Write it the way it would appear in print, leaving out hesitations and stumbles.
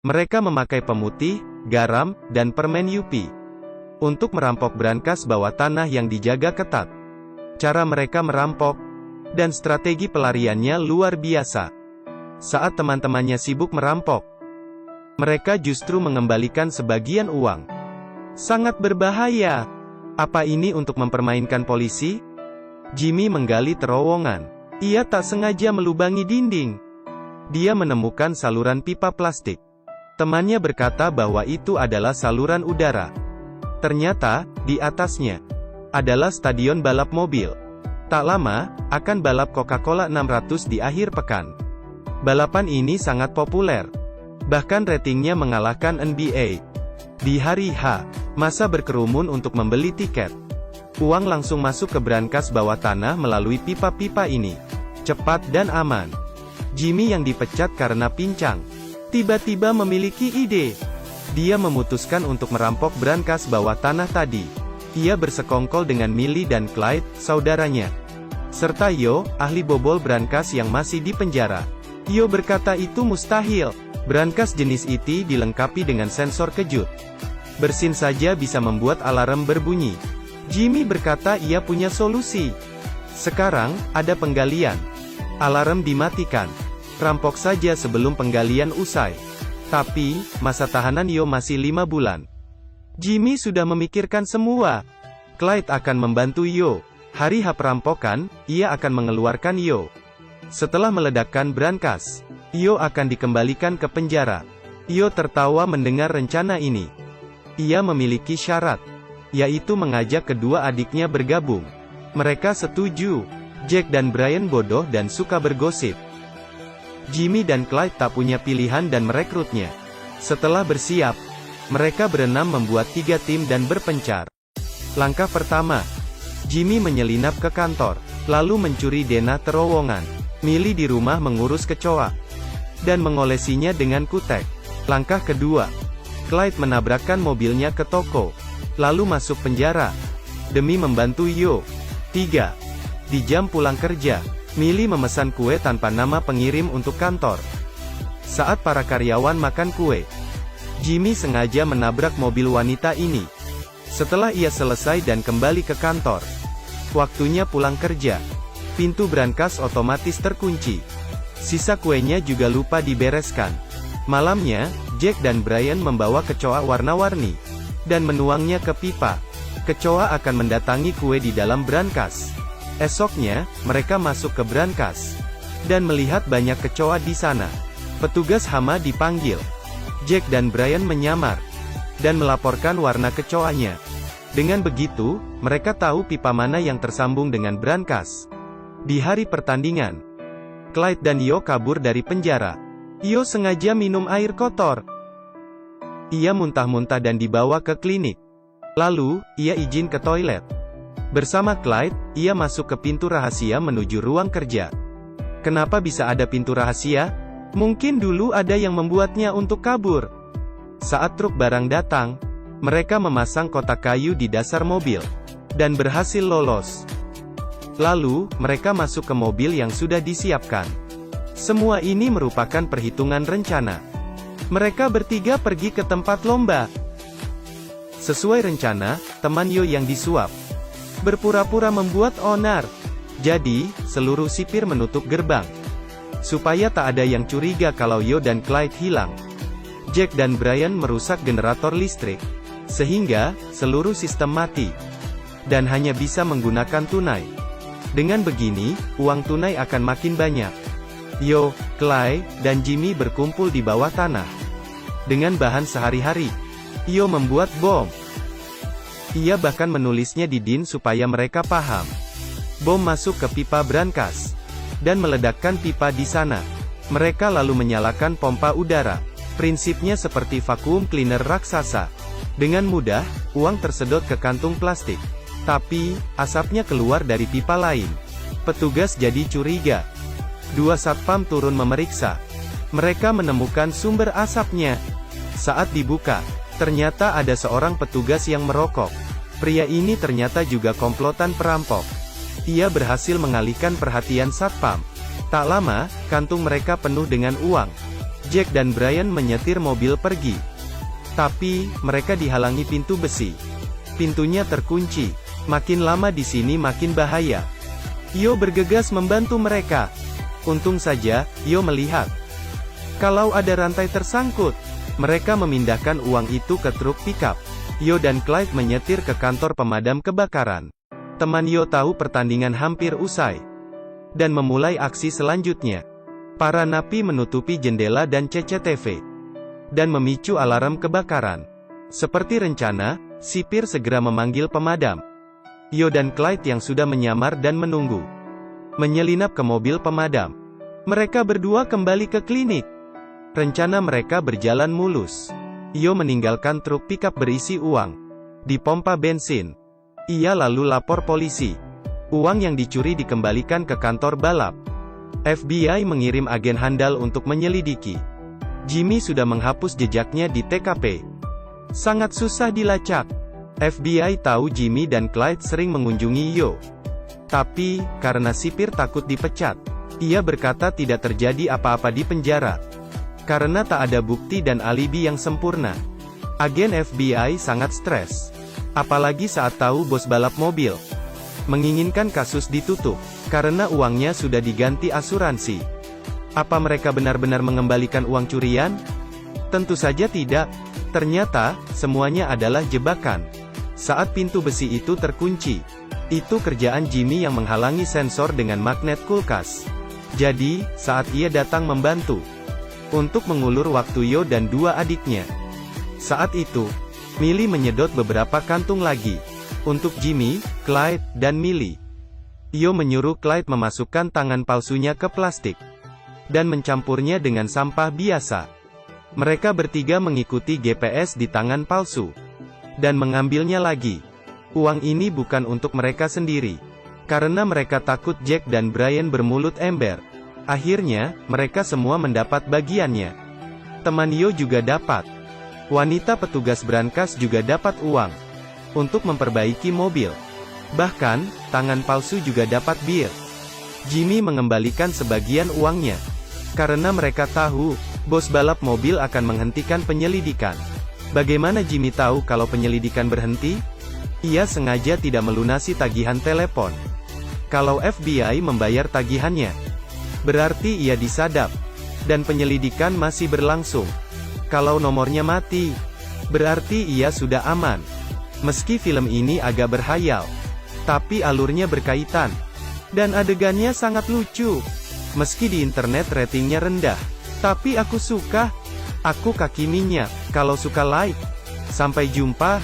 Mereka memakai pemutih, garam, dan permen Yupi untuk merampok brankas bawah tanah yang dijaga ketat. Cara mereka merampok dan strategi pelariannya luar biasa. Saat teman-temannya sibuk merampok, mereka justru mengembalikan sebagian uang. Sangat berbahaya. Apa ini untuk mempermainkan polisi? Jimmy menggali terowongan. Ia tak sengaja melubangi dinding. Dia menemukan saluran pipa plastik. Temannya berkata bahwa itu adalah saluran udara. Ternyata, di atasnya adalah stadion balap mobil. Tak lama, akan balap Coca-Cola 600 di akhir pekan. Balapan ini sangat populer. Bahkan ratingnya mengalahkan NBA. Di hari H, massa berkerumun untuk membeli tiket. Uang langsung masuk ke brankas bawah tanah melalui pipa-pipa ini. Cepat dan aman. Jimmy yang dipecat karena pincang, tiba-tiba memiliki ide. Dia memutuskan untuk merampok brankas bawah tanah tadi. Ia bersekongkol dengan Millie dan Clyde, saudaranya, serta Yo, ahli bobol brankas yang masih di penjara. Yo berkata itu mustahil. Brankas jenis IT dilengkapi dengan sensor kejut. Bersin saja bisa membuat alarm berbunyi. Jimmy berkata ia punya solusi. Sekarang, ada penggalian. Alarm dimatikan. Rampok saja sebelum penggalian usai. Tapi, masa tahanan Yo masih 5 bulan. Jimmy sudah memikirkan semua. Clyde akan membantu Yo. Hari H perampokan, ia akan mengeluarkan Yo. Setelah meledakkan brankas, Yo akan dikembalikan ke penjara. Yo tertawa mendengar rencana ini. Ia memiliki syarat, yaitu mengajak kedua adiknya bergabung. Mereka setuju. Jack dan Brian bodoh dan suka bergosip. Jimmy dan Clyde tak punya pilihan dan merekrutnya. Setelah bersiap, mereka berenam membuat 3 tim dan berpencar. Langkah pertama, Jimmy menyelinap ke kantor, lalu mencuri denah terowongan. Millie di rumah mengurus kecoa dan mengolesinya dengan kutek. Langkah kedua, Clyde menabrakkan mobilnya ke toko, lalu masuk penjara demi membantu Yo. 3. Di jam pulang kerja, Millie memesan kue tanpa nama pengirim untuk kantor. Saat para karyawan makan kue, Jimmy sengaja menabrak mobil wanita ini. Setelah ia selesai dan kembali ke kantor, waktunya pulang kerja. Pintu brankas otomatis terkunci. Sisa kuenya juga lupa dibereskan. Malamnya, Jack dan Brian membawa kecoa warna-warni dan menuangnya ke pipa. Kecoa akan mendatangi kue di dalam brankas. Esoknya, mereka masuk ke brankas dan melihat banyak kecoa di sana. Petugas hama dipanggil. Jack dan Brian menyamar dan melaporkan warna kecoanya. Dengan begitu, mereka tahu pipa mana yang tersambung dengan brankas. Di hari pertandingan, Clyde dan Yo kabur dari penjara. Yo sengaja minum air kotor. Ia muntah-muntah dan dibawa ke klinik. Lalu, ia izin ke toilet. Bersama Clyde, ia masuk ke pintu rahasia menuju ruang kerja. Kenapa bisa ada pintu rahasia? Mungkin dulu ada yang membuatnya untuk kabur. Saat truk barang datang, mereka memasang kotak kayu di dasar mobil dan berhasil lolos. Lalu, mereka masuk ke mobil yang sudah disiapkan. Semua ini merupakan perhitungan rencana. Mereka bertiga pergi ke tempat lomba. Sesuai rencana, teman Yo yang disuap berpura-pura membuat onar. Jadi, seluruh sipir menutup gerbang supaya tak ada yang curiga kalau Yo dan Clyde hilang. Jack dan Brian merusak generator listrik sehingga seluruh sistem mati dan hanya bisa menggunakan tunai. Dengan begini, uang tunai akan makin banyak. Yo, Clyde, dan Jimmy berkumpul di bawah tanah. Dengan bahan sehari-hari, Yo membuat bom. Ia bahkan menulisnya di din supaya mereka paham. Bom masuk ke pipa brankas dan meledakkan pipa di sana. Mereka lalu menyalakan pompa udara. Prinsipnya seperti vacuum cleaner raksasa. Dengan mudah, uang tersedot ke kantung plastik. Tapi, asapnya keluar dari pipa lain. Petugas jadi curiga. 2 satpam turun memeriksa. Mereka menemukan sumber asapnya. Saat dibuka, ternyata ada seorang petugas yang merokok. Pria ini ternyata juga komplotan perampok. Ia berhasil mengalihkan perhatian satpam. Tak lama, kantung mereka penuh dengan uang. Jack dan Brian menyetir mobil pergi. Tapi, mereka dihalangi pintu besi. Pintunya terkunci. Makin lama di sini makin bahaya. Yo bergegas membantu mereka. Untung saja, Yo melihat kalau ada rantai tersangkut. Mereka memindahkan uang itu ke truk pickup. Yo dan Clyde menyetir ke kantor pemadam kebakaran. Teman Yo tahu pertandingan hampir usai dan memulai aksi selanjutnya. Para napi menutupi jendela dan CCTV dan memicu alarm kebakaran. Seperti rencana, sipir segera memanggil pemadam. Yo dan Clyde yang sudah menyamar dan menunggu menyelinap ke mobil pemadam. Mereka berdua kembali ke klinik. Rencana mereka berjalan mulus. Yo meninggalkan truk pickup berisi uang di pompa bensin. Ia lalu lapor polisi. Uang yang dicuri dikembalikan ke kantor balap. FBI mengirim agen handal untuk menyelidiki. Jimmy sudah menghapus jejaknya di TKP. Sangat susah dilacak. FBI tahu Jimmy dan Clyde sering mengunjungi Yo. Tapi, karena sipir takut dipecat, ia berkata tidak terjadi apa-apa di penjara. Karena tak ada bukti dan alibi yang sempurna. Agen FBI sangat stres. Apalagi saat tahu bos balap mobil menginginkan kasus ditutup, karena uangnya sudah diganti asuransi. Apa mereka benar-benar mengembalikan uang curian? Tentu saja tidak. Ternyata, semuanya adalah jebakan. Saat pintu besi itu terkunci, itu kerjaan Jimmy yang menghalangi sensor dengan magnet kulkas. Jadi, saat ia datang membantu untuk mengulur waktu Yo dan dua adiknya. Saat itu, Millie menyedot beberapa kantung lagi untuk Jimmy, Clyde, dan Millie. Yo menyuruh Clyde memasukkan tangan palsunya ke plastik dan mencampurnya dengan sampah biasa. Mereka bertiga mengikuti GPS di tangan palsu dan mengambilnya lagi. Uang ini bukan untuk mereka sendiri, karena mereka takut Jack dan Brian bermulut ember. Akhirnya, mereka semua mendapat bagiannya. Teman Yo juga dapat. Wanita petugas brankas juga dapat uang untuk memperbaiki mobil. Bahkan, tangan palsu juga dapat bir. Jimmy mengembalikan sebagian uangnya karena mereka tahu bos balap mobil akan menghentikan penyelidikan. Bagaimana Jimmy tahu kalau penyelidikan berhenti? Ia sengaja tidak melunasi tagihan telepon. Kalau FBI membayar tagihannya, berarti ia disadap dan penyelidikan masih berlangsung. Kalau nomornya mati, berarti ia sudah aman. Meski film ini agak berhayal, tapi alurnya berkaitan dan adegannya sangat lucu. Meski di internet ratingnya rendah, tapi aku suka. Aku kaki minyak. Kalau suka like. Sampai jumpa.